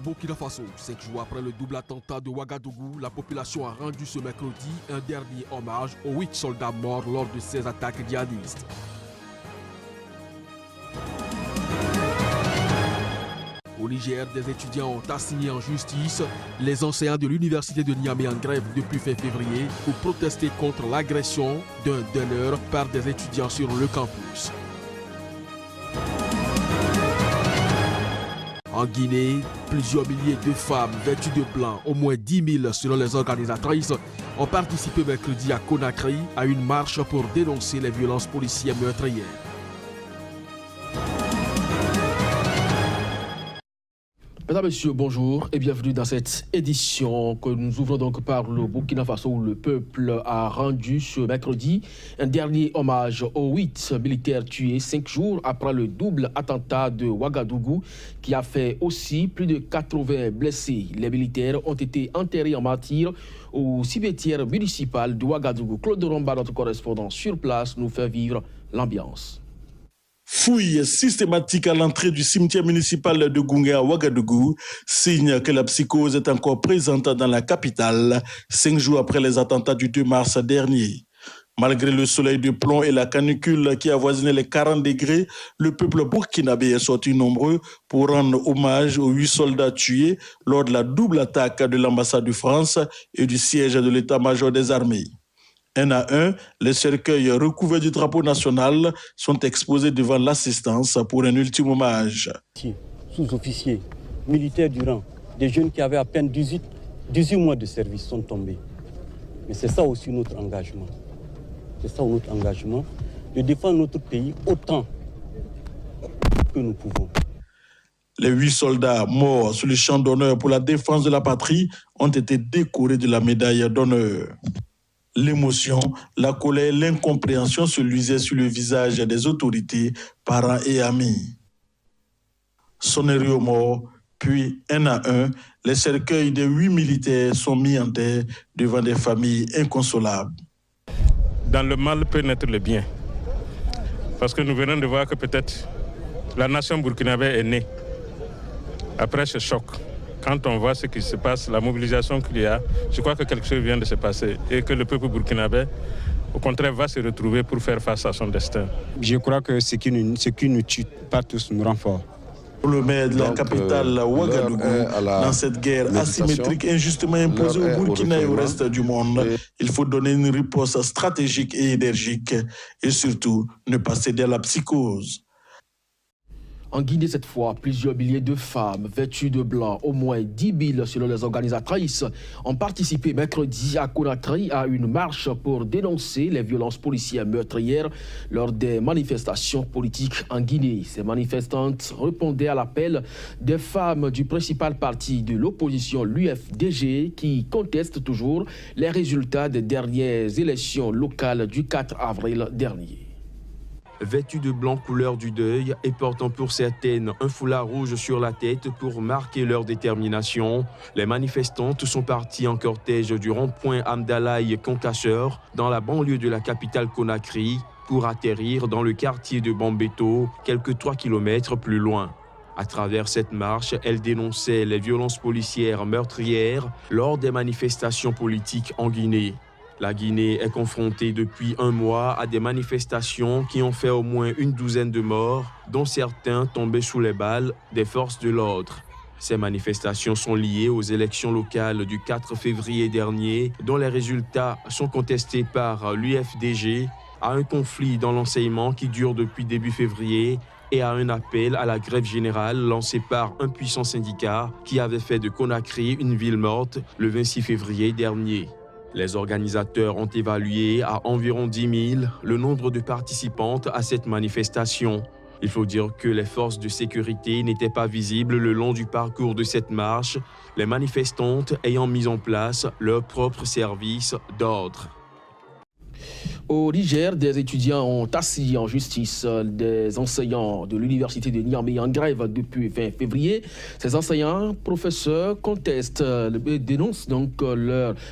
Burkina Faso, 5 jours après le double attentat de Ouagadougou, la population a rendu ce mercredi un dernier hommage aux 8 soldats morts lors de ces attaques djihadistes. Au Niger, des étudiants ont assigné en justice les enseignants de l'université de Niamey en grève depuis fin février pour protester contre l'agression d'un donneur par des étudiants sur le campus. En Guinée, plusieurs milliers de femmes vêtues de blanc, au moins 10 000 selon les organisatrices, ont participé mercredi à Conakry à une marche pour dénoncer les violences policières meurtrières. Mesdames, Messieurs, bonjour et bienvenue dans cette édition que nous ouvrons donc par le Burkina Faso où le peuple a rendu ce mercredi un dernier hommage aux 8 militaires tués 5 jours après le double attentat de Ouagadougou qui a fait aussi plus de 80 blessés. Les militaires ont été enterrés en martyrs au cimetière municipal de Ouagadougou. Claude Romba, notre correspondant sur place, nous fait vivre l'ambiance. Fouille systématique à l'entrée du cimetière municipal de Goungé à Ouagadougou, signe que la psychose est encore présente dans la capitale, 5 jours après les attentats du 2 mars dernier. Malgré le soleil de plomb et la canicule qui avoisinait les 40 degrés, le peuple burkinabé est sorti nombreux pour rendre hommage aux 8 soldats tués lors de la double attaque de l'ambassade de France et du siège de l'état-major des armées. Un à un, les cercueils recouverts du drapeau national sont exposés devant l'assistance pour un ultime hommage. Sous-officiers, militaires du rang, des jeunes qui avaient à peine 18 mois de service sont tombés. Mais c'est ça aussi notre engagement. C'est ça notre engagement, de défendre notre pays autant que nous pouvons. Les 8 soldats morts sur le champ d'honneur pour la défense de la patrie ont été décorés de la médaille d'honneur. L'émotion, la colère, l'incompréhension se luisaient sur le visage des autorités, parents et amis. Sonnerie aux morts, puis un à un, les cercueils des 8 militaires sont mis en terre devant des familles inconsolables. Dans le mal peut naître le bien. Parce que nous venons de voir que peut-être la nation burkinabé est née après ce choc. Quand on voit ce qui se passe, la mobilisation qu'il y a, je crois que quelque chose vient de se passer et que le peuple burkinabé, au contraire, va se retrouver pour faire face à son destin. Je crois que ce qui nous tue pas tous nous rend forts. Pour le maire de la capitale, Ouagadougou, dans cette guerre asymétrique injustement imposée au Burkina et au reste du monde, il faut donner une réponse stratégique et énergique et surtout ne pas céder à la psychose. En Guinée, cette fois, plusieurs milliers de femmes vêtues de blanc, au moins 10 000 selon les organisatrices, ont participé mercredi à Conakry à une marche pour dénoncer les violences policières meurtrières lors des manifestations politiques en Guinée. Ces manifestantes répondaient à l'appel des femmes du principal parti de l'opposition, l'UFDG, qui contestent toujours les résultats des dernières élections locales du 4 avril dernier. Vêtues de blanc couleur du deuil et portant pour certaines un foulard rouge sur la tête pour marquer leur détermination, les manifestantes sont parties en cortège du rond-point Amdalaï Concasseur dans la banlieue de la capitale Conakry pour atterrir dans le quartier de Bambeto, quelques 3 km plus loin. À travers cette marche, elles dénonçaient les violences policières meurtrières lors des manifestations politiques en Guinée. La Guinée est confrontée depuis un mois à des manifestations qui ont fait au moins une douzaine de morts, dont certains tombés sous les balles des forces de l'ordre. Ces manifestations sont liées aux élections locales du 4 février dernier, dont les résultats sont contestés par l'UFDG, à un conflit dans l'enseignement qui dure depuis début février et à un appel à la grève générale lancé par un puissant syndicat qui avait fait de Conakry une ville morte le 26 février dernier. Les organisateurs ont évalué à environ 10 000 le nombre de participantes à cette manifestation. Il faut dire que les forces de sécurité n'étaient pas visibles le long du parcours de cette marche, les manifestantes ayant mis en place leur propre service d'ordre. Au Niger, des étudiants ont assis en justice des enseignants de l'université de Niamey en grève depuis fin février. Ces enseignants, professeurs, contestent et dénoncent donc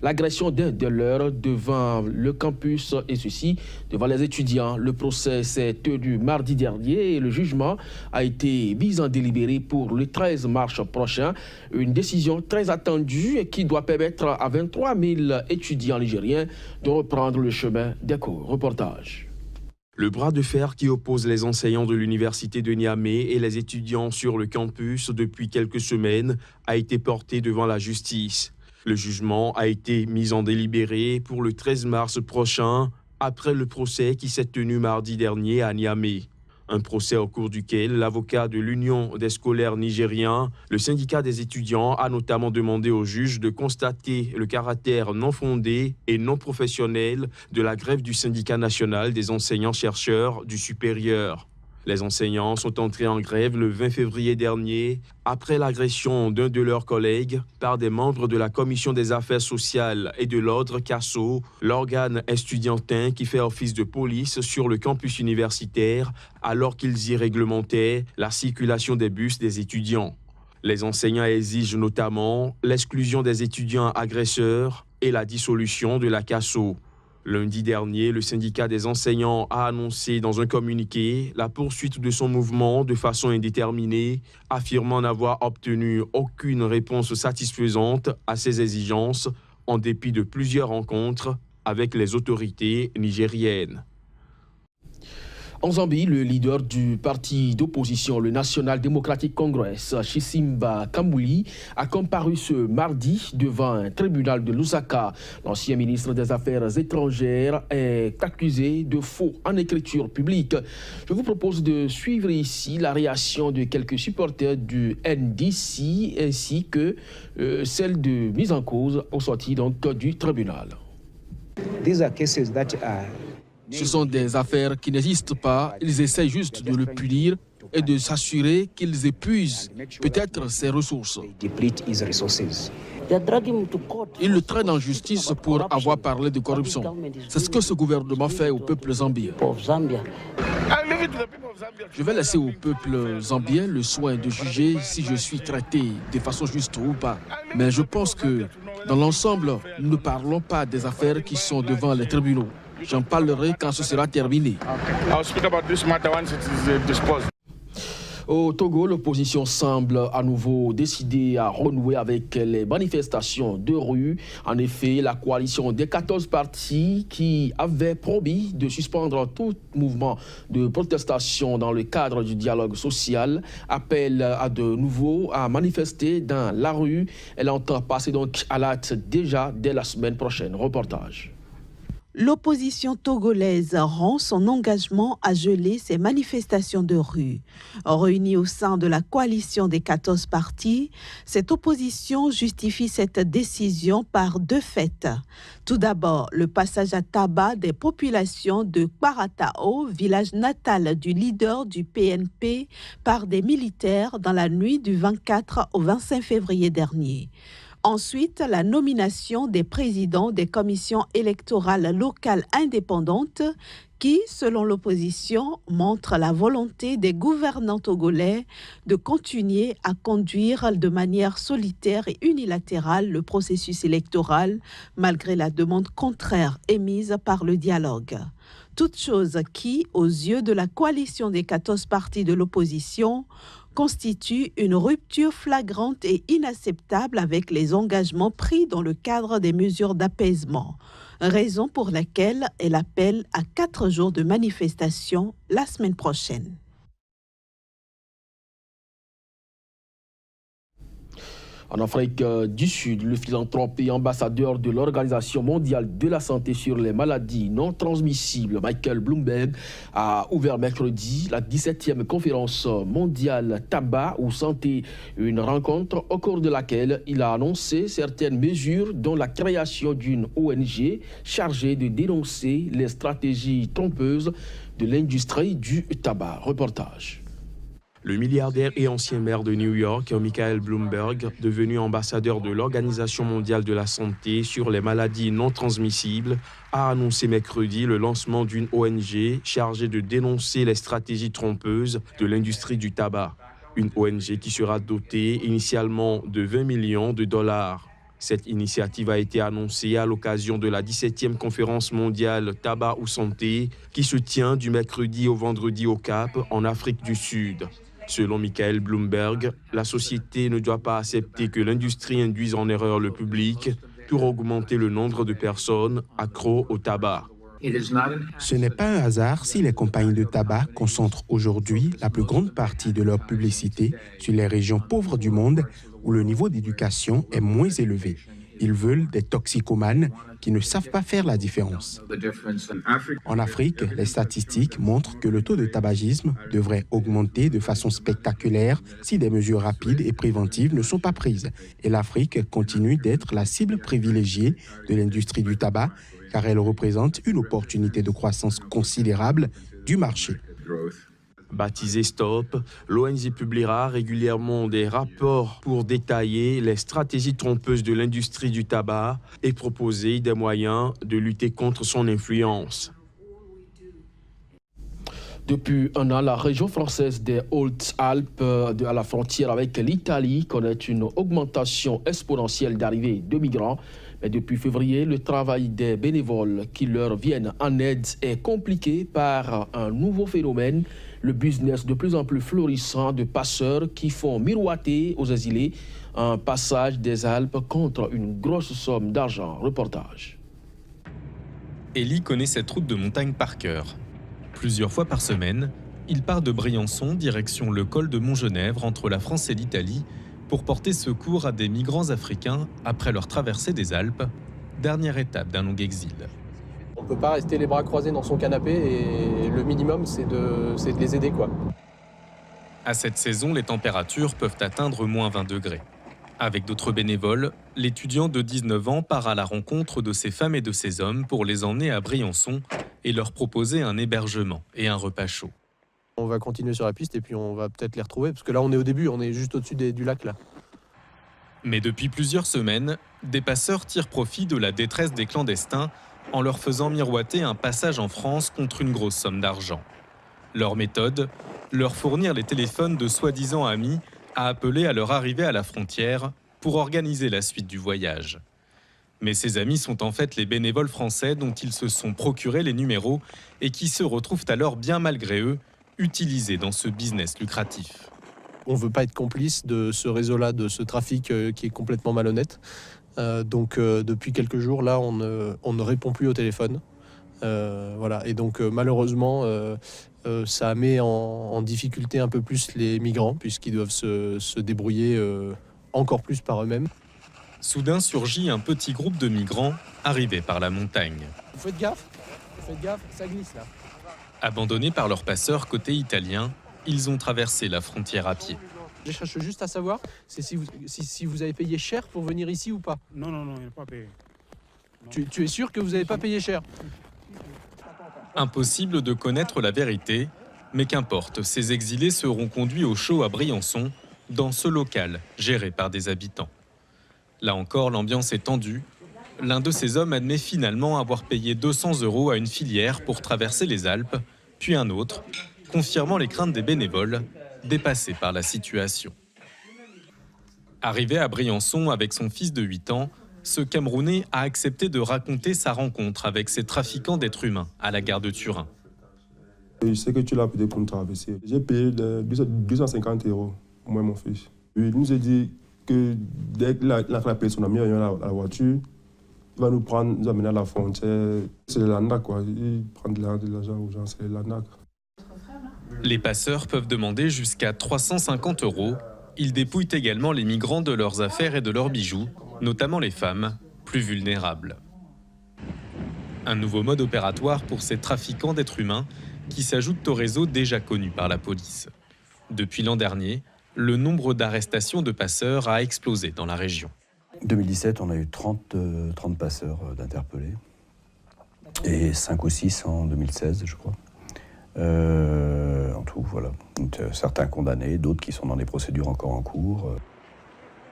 l'agression d'un de leurs devant le campus et ceci devant les étudiants. Le procès s'est tenu mardi dernier et le jugement a été mis en délibéré pour le 13 mars prochain. Une décision très attendue et qui doit permettre à 23 000 étudiants nigériens de reprendre le chemin des cours. Reportage. Le bras de fer qui oppose les enseignants de l'université de Niamey et les étudiants sur le campus depuis quelques semaines a été porté devant la justice. Le jugement a été mis en délibéré pour le 13 mars prochain, après le procès qui s'est tenu mardi dernier à Niamey. Un procès au cours duquel l'avocat de l'Union des scolaires nigériens, le syndicat des étudiants, a notamment demandé au juge de constater le caractère non fondé et non professionnel de la grève du syndicat national des enseignants-chercheurs du supérieur. Les enseignants sont entrés en grève le 20 février dernier après l'agression d'un de leurs collègues par des membres de la Commission des affaires sociales et de l'ordre CASSO, l'organe estudiantin qui fait office de police sur le campus universitaire alors qu'ils y réglementaient la circulation des bus des étudiants. Les enseignants exigent notamment l'exclusion des étudiants agresseurs et la dissolution de la CASSO. Lundi dernier, le syndicat des enseignants a annoncé dans un communiqué la poursuite de son mouvement de façon indéterminée, affirmant n'avoir obtenu aucune réponse satisfaisante à ses exigences en dépit de plusieurs rencontres avec les autorités nigériennes. En Zambie, le leader du parti d'opposition, le National Democratic Congress, Chisimba Kambuli, a comparu ce mardi devant un tribunal de Lusaka. L'ancien ministre des Affaires étrangères est accusé de faux en écriture publique. Je vous propose de suivre ici la réaction de quelques supporters du NDC ainsi que celle de mise en cause au sorti donc du tribunal. Ce sont des affaires qui n'existent pas. Ils essayent juste de le punir et de s'assurer qu'ils épuisent peut-être ses ressources. Ils le traînent en justice pour avoir parlé de corruption. C'est ce que ce gouvernement fait au peuple zambien. Je vais laisser au peuple zambien le soin de juger si je suis traité de façon juste ou pas. Mais je pense que dans l'ensemble, nous ne parlons pas des affaires qui sont devant les tribunaux. J'en parlerai quand ce sera terminé. Au Togo, l'opposition semble à nouveau décidée à renouer avec les manifestations de rue. En effet, la coalition des 14 partis qui avait promis de suspendre tout mouvement de protestation dans le cadre du dialogue social appelle à de nouveau à manifester dans la rue. Elle entend passer donc à l'acte déjà dès la semaine prochaine. Reportage. L'opposition togolaise rend son engagement à geler ces manifestations de rue. Réunie au sein de la coalition des 14 partis, cette opposition justifie cette décision par deux faits. Tout d'abord, le passage à tabac des populations de Kwaratao, village natal du leader du PNP, par des militaires dans la nuit du 24 au 25 février dernier. Ensuite, la nomination des présidents des commissions électorales locales indépendantes qui, selon l'opposition, montre la volonté des gouvernants togolais de continuer à conduire de manière solitaire et unilatérale le processus électoral, malgré la demande contraire émise par le dialogue. Toute chose qui, aux yeux de la coalition des 14 partis de l'opposition, constitue une rupture flagrante et inacceptable avec les engagements pris dans le cadre des mesures d'apaisement, raison pour laquelle elle appelle à 4 jours de manifestation la semaine prochaine. En Afrique du Sud, le philanthrope et ambassadeur de l'Organisation mondiale de la santé sur les maladies non transmissibles, Michael Bloomberg, a ouvert mercredi la 17e conférence mondiale tabac ou santé, une rencontre au cours de laquelle il a annoncé certaines mesures dont la création d'une ONG chargée de dénoncer les stratégies trompeuses de l'industrie du tabac. Reportage. Le milliardaire et ancien maire de New York, Michael Bloomberg, devenu ambassadeur de l'Organisation mondiale de la santé sur les maladies non transmissibles, a annoncé mercredi le lancement d'une ONG chargée de dénoncer les stratégies trompeuses de l'industrie du tabac. Une ONG qui sera dotée initialement de 20 millions de dollars. Cette initiative a été annoncée à l'occasion de la 17e conférence mondiale Tabac ou Santé qui se tient du mercredi au vendredi au Cap, en Afrique du Sud. Selon Michael Bloomberg, la société ne doit pas accepter que l'industrie induise en erreur le public pour augmenter le nombre de personnes accros au tabac. Ce n'est pas un hasard si les compagnies de tabac concentrent aujourd'hui la plus grande partie de leur publicité sur les régions pauvres du monde où le niveau d'éducation est moins élevé. Ils veulent des toxicomanes qui ne savent pas faire la différence. En Afrique, les statistiques montrent que le taux de tabagisme devrait augmenter de façon spectaculaire si des mesures rapides et préventives ne sont pas prises. Et l'Afrique continue d'être la cible privilégiée de l'industrie du tabac car elle représente une opportunité de croissance considérable du marché. Baptisé Stop, l'ONG publiera régulièrement des rapports pour détailler les stratégies trompeuses de l'industrie du tabac et proposer des moyens de lutter contre son influence. Depuis un an, la région française des Hautes-Alpes, à la frontière avec l'Italie, connaît une augmentation exponentielle d'arrivées de migrants. Mais depuis février, le travail des bénévoles qui leur viennent en aide est compliqué par un nouveau phénomène, le business de plus en plus florissant de passeurs qui font miroiter aux exilés un passage des Alpes contre une grosse somme d'argent. Reportage. Élie connaît cette route de montagne par cœur. Plusieurs fois par semaine, il part de Briançon, direction le col de Montgenèvre, entre la France et l'Italie, pour porter secours à des migrants africains après leur traversée des Alpes, dernière étape d'un long exil. On ne peut pas rester les bras croisés dans son canapé et le minimum, c'est de les aider, quoi. À cette saison, les températures peuvent atteindre moins 20 degrés. Avec d'autres bénévoles, l'étudiant de 19 ans part à la rencontre de ces femmes et de ces hommes pour les emmener à Briançon et leur proposer un hébergement et un repas chaud. On va continuer sur la piste et puis on va peut-être les retrouver, parce que là on est au début, on est juste au-dessus du lac là. Mais depuis plusieurs semaines, des passeurs tirent profit de la détresse des clandestins en leur faisant miroiter un passage en France contre une grosse somme d'argent. Leur méthode, leur fournir les téléphones de soi-disant amis à appeler à leur arrivée à la frontière pour organiser la suite du voyage. Mais ces amis sont en fait les bénévoles français dont ils se sont procurés les numéros et qui se retrouvent alors bien malgré eux utilisés dans ce business lucratif. On ne veut pas être complice de ce réseau-là, de ce trafic qui est complètement malhonnête. Donc depuis quelques jours, là, on ne répond plus au téléphone. Voilà. Et donc malheureusement, ça met en difficulté un peu plus les migrants, puisqu'ils doivent se débrouiller encore plus par eux-mêmes. Soudain surgit un petit groupe de migrants arrivés par la montagne. Vous faites gaffe, ça glisse là. Abandonnés par leurs passeurs côté italien, ils ont traversé la frontière à pied. Je cherche juste à savoir si vous avez payé cher pour venir ici ou pas. Non, il n'a pas payé. Tu es sûr que vous n'avez pas payé cher? Impossible de connaître la vérité, mais qu'importe, ces exilés seront conduits au chaud à Briançon, dans ce local géré par des habitants. Là encore, l'ambiance est tendue. L'un de ces hommes admet finalement avoir payé 200 € à une filière pour traverser les Alpes, puis un autre, confirmant les craintes des bénévoles, dépassés par la situation. Arrivé à Briançon avec son fils de 8 ans, ce Camerounais a accepté de raconter sa rencontre avec ces trafiquants d'êtres humains à la gare de Turin. Je sais que tu l'as payé pour nous traverser. J'ai payé 250 €, moi et mon fils. Il nous a dit que dès qu'il a payé son ami à la voiture, il va nous prendre, nous amener à la frontière. C'est de l'arnaque, quoi. Il prend de l'argent aux gens, c'est de l'arnaque. Les passeurs peuvent demander jusqu'à 350 €. Ils dépouillent également les migrants de leurs affaires et de leurs bijoux, notamment les femmes, plus vulnérables. Un nouveau mode opératoire pour ces trafiquants d'êtres humains qui s'ajoutent au réseau déjà connu par la police. Depuis l'an dernier, le nombre d'arrestations de passeurs a explosé dans la région. En 2017, on a eu 30 passeurs d'interpellés et 5 ou 6 en 2016, je crois. En tout, voilà. Donc, certains condamnés, d'autres qui sont dans des procédures encore en cours.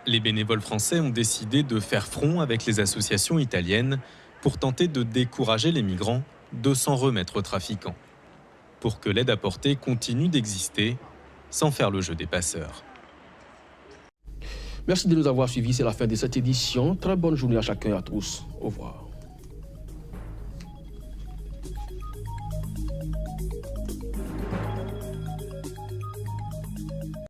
Les bénévoles français ont décidé de faire front avec les associations italiennes pour tenter de décourager les migrants de s'en remettre aux trafiquants, pour que l'aide apportée continue d'exister sans faire le jeu des passeurs. Merci de nous avoir suivis, c'est la fin de cette édition. Très bonne journée à chacun et à tous. Au revoir.